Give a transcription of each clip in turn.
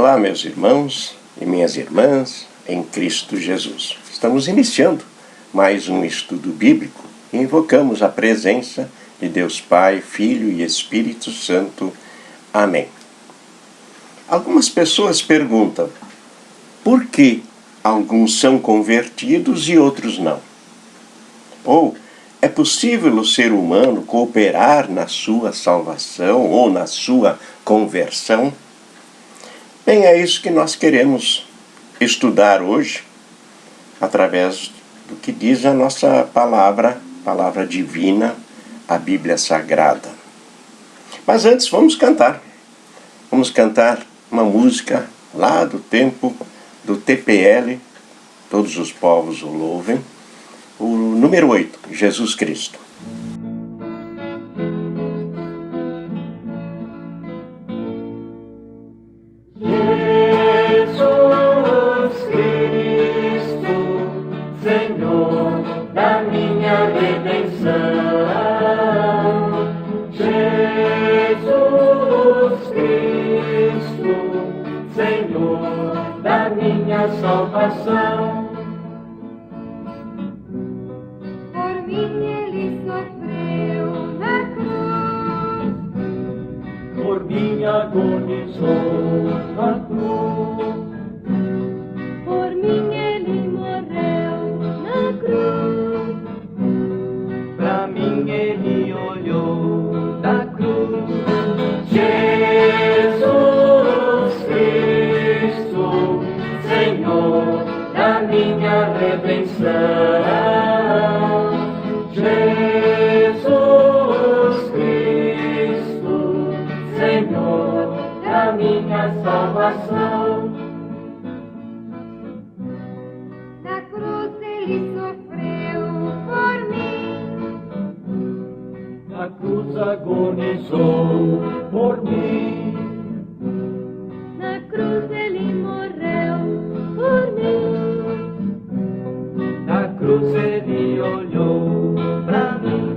Olá, meus irmãos e minhas irmãs em Cristo Jesus. Estamos iniciando mais um estudo bíblico e invocamos a presença de Deus Pai, Filho e Espírito Santo. Amém. Algumas pessoas perguntam por que alguns são convertidos e outros não? Ou é possível o ser humano cooperar na sua salvação ou na sua conversão? Bem, é isso que nós queremos estudar hoje, através do que diz a nossa palavra divina, a Bíblia Sagrada. Mas antes vamos cantar. Vamos cantar uma música lá do tempo do TPL, Todos os Povos o Louvem, o número 8, Jesus Cristo. Salvação. Por mim ele sofreu na cruz, por mim agonizou na cruz, por mim ele morreu na cruz, pra mim ele olhou da cruz. Jesus Cristo, Senhor da minha redenção, Jesus Cristo, Senhor da minha salvação. Na cruz ele sofreu por mim, na cruz agonizou por mim, na cruz ele morreu por mim, na cruz ele olhou pra mim.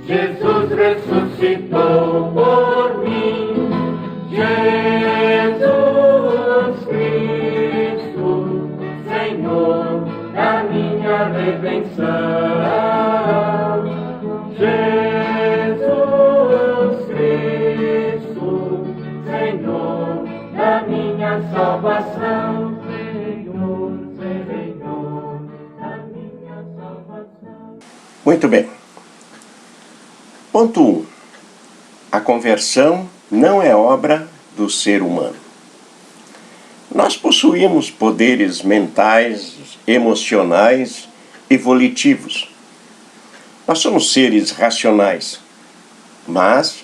Jesus ressuscitou por mim, Jesus Cristo, Senhor da minha redenção, Jesus Cristo, Senhor da minha salvação. Muito bem. Ponto 1. A conversão não é obra do ser humano. Nós possuímos poderes mentais, emocionais e volitivos. Nós somos seres racionais, mas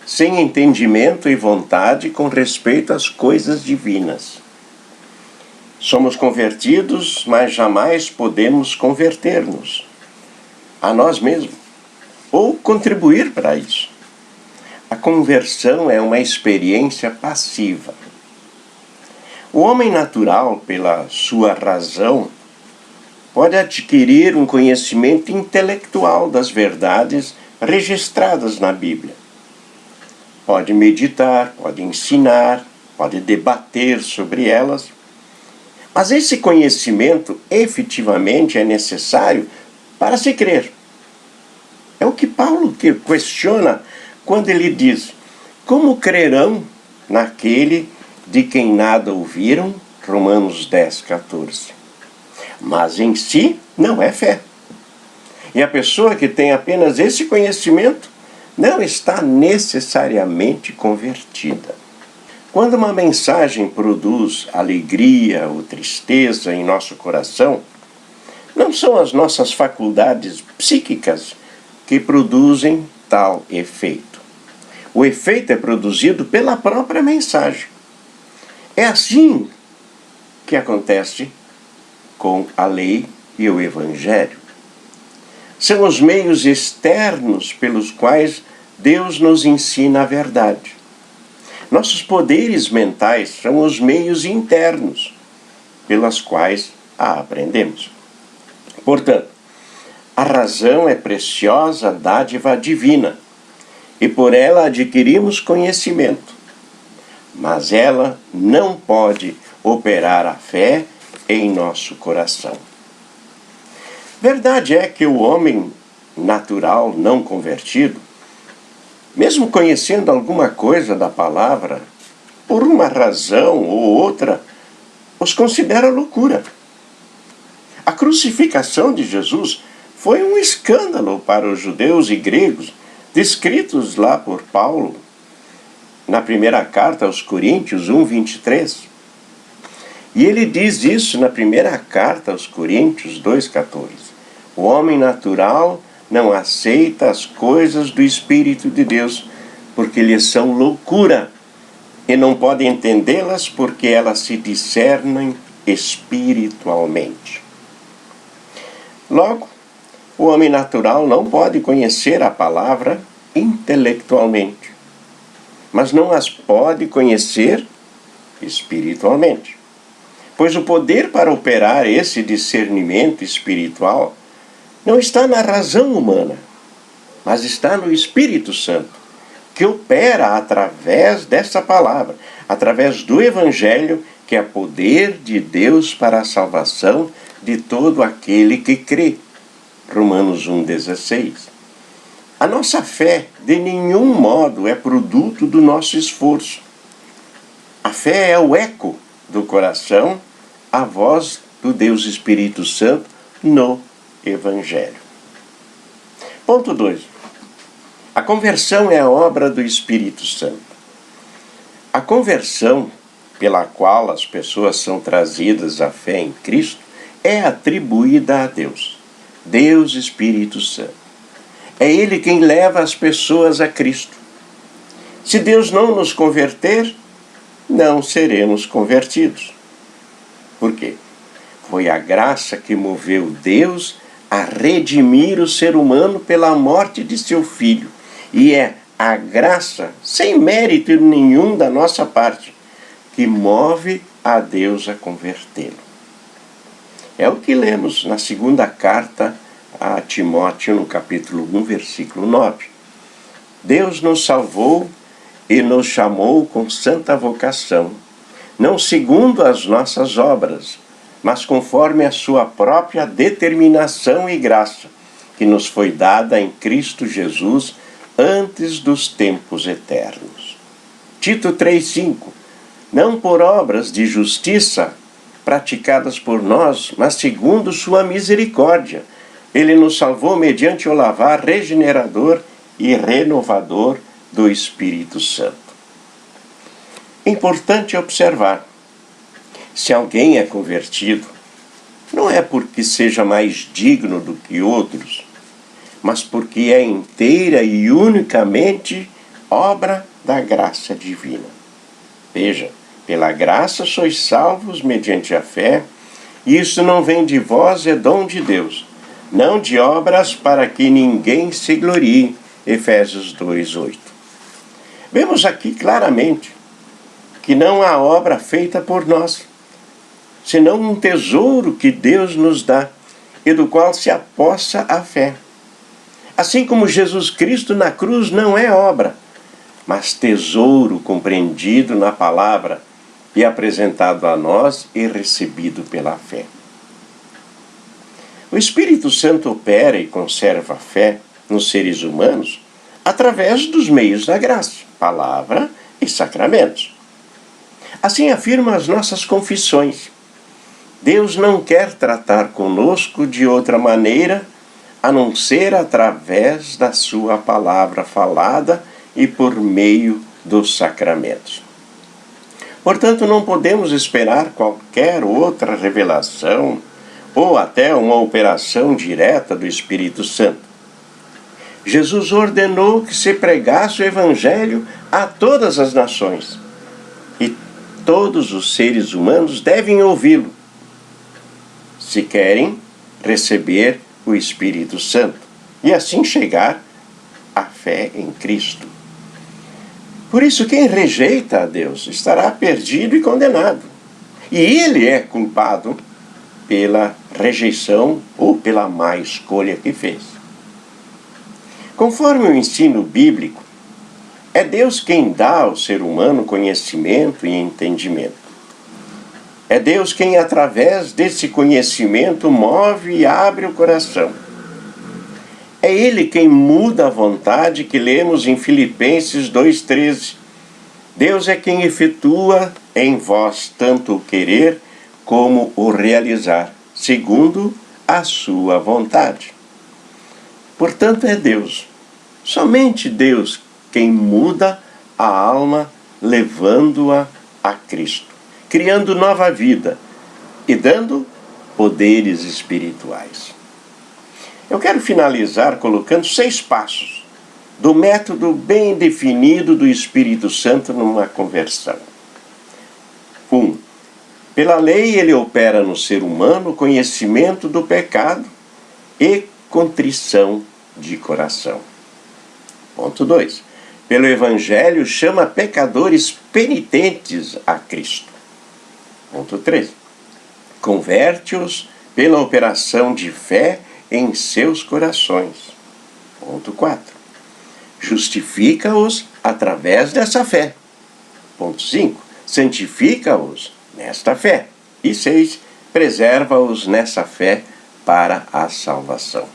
sem entendimento e vontade com respeito às coisas divinas. Somos convertidos, mas jamais podemos converter-nos a nós mesmos, ou contribuir para isso. A conversão é uma experiência passiva. O homem natural, pela sua razão, pode adquirir um conhecimento intelectual das verdades registradas na Bíblia. Pode meditar, pode ensinar, pode debater sobre elas, mas esse conhecimento efetivamente é necessário para se crer. É o que Paulo questiona quando ele diz: como crerão naquele de quem nada ouviram? Romanos 10:14. Mas em si não é fé. E a pessoa que tem apenas esse conhecimento não está necessariamente convertida. Quando uma mensagem produz alegria ou tristeza em nosso coração, não são as nossas faculdades psíquicas que produzem tal efeito. O efeito é produzido pela própria mensagem. É assim que acontece com a lei e o Evangelho. São os meios externos pelos quais Deus nos ensina a verdade. Nossos poderes mentais são os meios internos pelos quais a aprendemos. Portanto, a razão é preciosa dádiva divina, e por ela adquirimos conhecimento. mas ela não pode operar a fé em nosso coração. Verdade é que o homem natural não convertido, mesmo conhecendo alguma coisa da palavra, por uma razão ou outra, os considera loucura. A crucificação de Jesus foi um escândalo para os judeus e gregos, descritos lá por Paulo, na primeira carta aos Coríntios 1:23. E ele diz isso na primeira carta aos Coríntios 2:14. O homem natural não aceita as coisas do Espírito de Deus, porque lhes são loucura, e não pode entendê-las porque elas se discernem espiritualmente. Logo, o homem natural não pode conhecer a palavra intelectualmente, mas não as pode conhecer espiritualmente. Pois o poder para operar esse discernimento espiritual não está na razão humana, mas está no Espírito Santo, que opera através dessa palavra, através do Evangelho, que é poder de Deus para a salvação de todo aquele que crê. Romanos 1:16. A nossa fé, de nenhum modo, é produto do nosso esforço. A fé é o eco do coração, a voz do Deus Espírito Santo no Evangelho. Ponto 2. A conversão é a obra do Espírito Santo. A conversão pela qual as pessoas são trazidas à fé em Cristo é atribuída a Deus, Deus Espírito Santo. É Ele quem leva as pessoas a Cristo. Se Deus não nos converter, não seremos convertidos. Por quê? Foi a graça que moveu Deus a redimir o ser humano pela morte de seu Filho. E é a graça, sem mérito nenhum da nossa parte, que move a Deus a convertê-lo. É o que lemos na segunda carta a Timóteo, no capítulo 1, versículo 9. Deus nos salvou e nos chamou com santa vocação, não segundo as nossas obras, mas conforme a sua própria determinação e graça, que nos foi dada em Cristo Jesus antes dos tempos eternos. Tito 3:5. Não por obras de justiça praticadas por nós, mas segundo sua misericórdia. Ele nos salvou mediante o lavar regenerador e renovador do Espírito Santo. Importante observar: se alguém é convertido, não é porque seja mais digno do que outros, mas porque é inteira e unicamente obra da graça divina. Veja, pela graça sois salvos mediante a fé, e isso não vem de vós, é dom de Deus, não de obras para que ninguém se glorie. Efésios 2:8. Vemos aqui claramente que não há obra feita por nós, senão um tesouro que Deus nos dá e do qual se apossa a fé. Assim como Jesus Cristo na cruz não é obra, mas tesouro compreendido na palavra e apresentado a nós e recebido pela fé. O Espírito Santo opera e conserva a fé nos seres humanos através dos meios da graça, palavra e sacramentos. Assim afirma as nossas confissões. Deus não quer tratar conosco de outra maneira a não ser através da sua palavra falada e por meio dos sacramentos. Portanto, não podemos esperar qualquer outra revelação ou até uma operação direta do Espírito Santo. Jesus ordenou que se pregasse o Evangelho a todas as nações, e todos os seres humanos devem ouvi-lo, se querem receber o Espírito Santo e assim chegar à fé em Cristo. Por isso, quem rejeita a Deus estará perdido e condenado, e ele é culpado pela rejeição ou pela má escolha que fez. Conforme o ensino bíblico, É Deus quem dá ao ser humano conhecimento e entendimento. É Deus quem, através desse conhecimento, move e abre o coração. É Ele quem muda a vontade que lemos em Filipenses 2,13. Deus é quem efetua em vós tanto o querer como o realizar, segundo a sua vontade. Portanto, é Deus, somente Deus, quem muda a alma, levando-a a Cristo, criando nova vida e dando poderes espirituais. Eu quero finalizar colocando 6 passos do método bem definido do Espírito Santo numa conversão. 1. Pela lei, ele opera no ser humano o conhecimento do pecado e contrição de coração. Ponto 2. Pelo Evangelho, chama pecadores penitentes a Cristo. Ponto 3. Converte-os pela operação de fé em seus corações. Ponto 4. Justifica-os através dessa fé. Ponto 5. Santifica-os nesta fé. E 6. Preserva-os nessa fé para a salvação.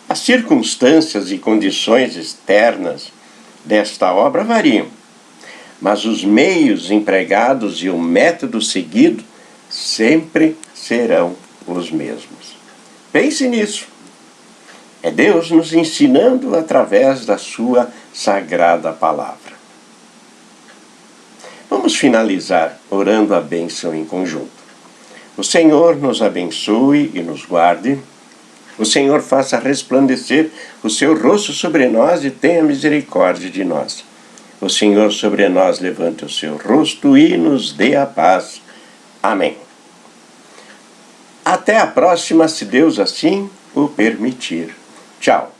As circunstâncias e condições externas desta obra variam, mas os meios empregados e o método seguido sempre serão os mesmos. Pense nisso. É Deus nos ensinando através da sua sagrada palavra. Vamos finalizar orando a bênção em conjunto. O Senhor nos abençoe e nos guarde. O Senhor faça resplandecer o seu rosto sobre nós e tenha misericórdia de nós. O Senhor sobre nós levante o seu rosto e nos dê a paz. Amém. Até a próxima, se Deus assim o permitir. Tchau.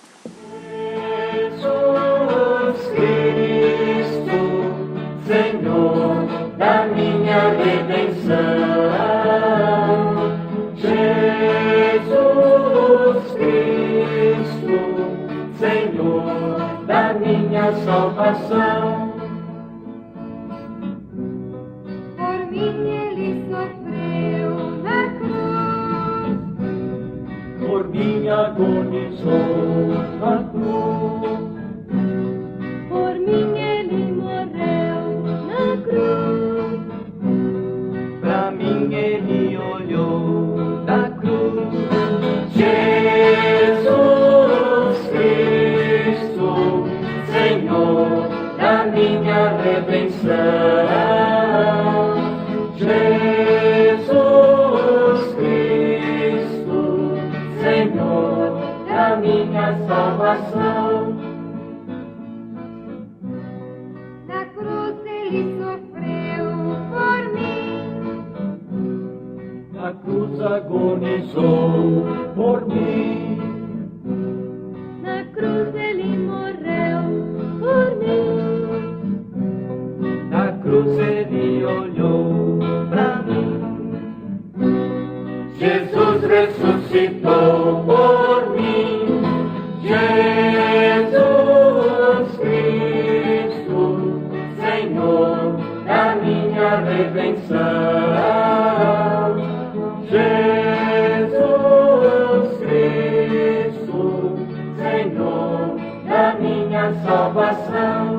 Jesus Cristo, Senhor da minha redenção. Jesus Cristo, Senhor da minha salvação. Por mim ele sofreu na cruz, Por mim agonizou na cruz. por mim ele morreu na cruz, Pra mim ele olhou da cruz. Jesus Cristo, Senhor da minha redenção. Jesus Cristo, Senhor da minha salvação. na cruz ele sofreu por mim, A cruz agonizou por mim. na cruz ele morreu por mim, Na cruz ele olhou pra mim. Jesus ressuscitou por mim. Jesus Cristo, Senhor da minha redenção. Jesus Cristo, Senhor da minha salvação.